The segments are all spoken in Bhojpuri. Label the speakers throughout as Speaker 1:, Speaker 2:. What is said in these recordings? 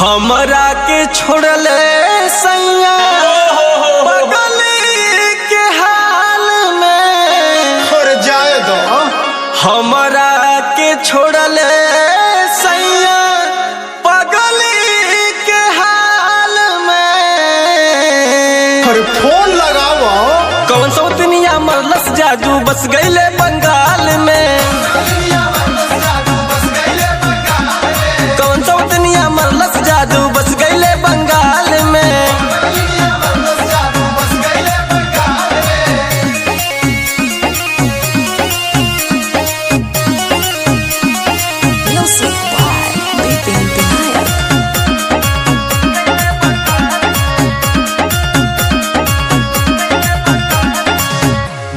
Speaker 1: हमरा के छोड़ले सैया बगल के हाल में
Speaker 2: और जाए दो।
Speaker 1: हमरा के छोड़ले सैया बगल के हाल में।
Speaker 2: और फोन लगाओ।
Speaker 1: कौन सौ दुनिया मरलस जादू बस गईले बंगाल में। कौन सौ दुनिया मरलस जादू बस गईले बंगाल में।
Speaker 3: Music by Bipin Vinayak.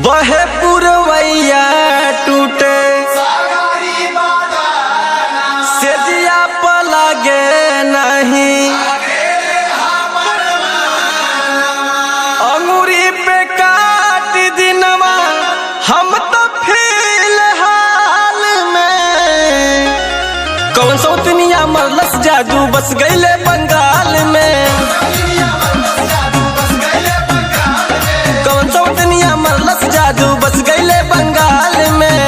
Speaker 1: बहे पुरवैया टूटे सेजिया पलागे नहीं। अंगूरी पे काट दिनवा हम तो फिलहाल में। कौन सौ दुनिया मरलस जादू बस गईले बंगाल में। कौन सौ दुनिया मरलस जादू बस गईले बंगाल में।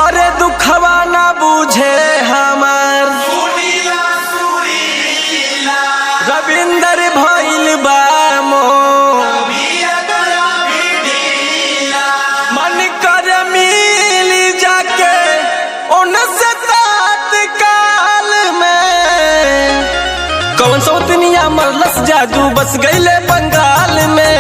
Speaker 1: अरे दुखवा ना बूझे हमार रविंदर भइल बा मोर। मन कर मिली जाके उनसे तत्काल में। कौन सौ दुनिया मरलस जादू बस गईले बंगाल में।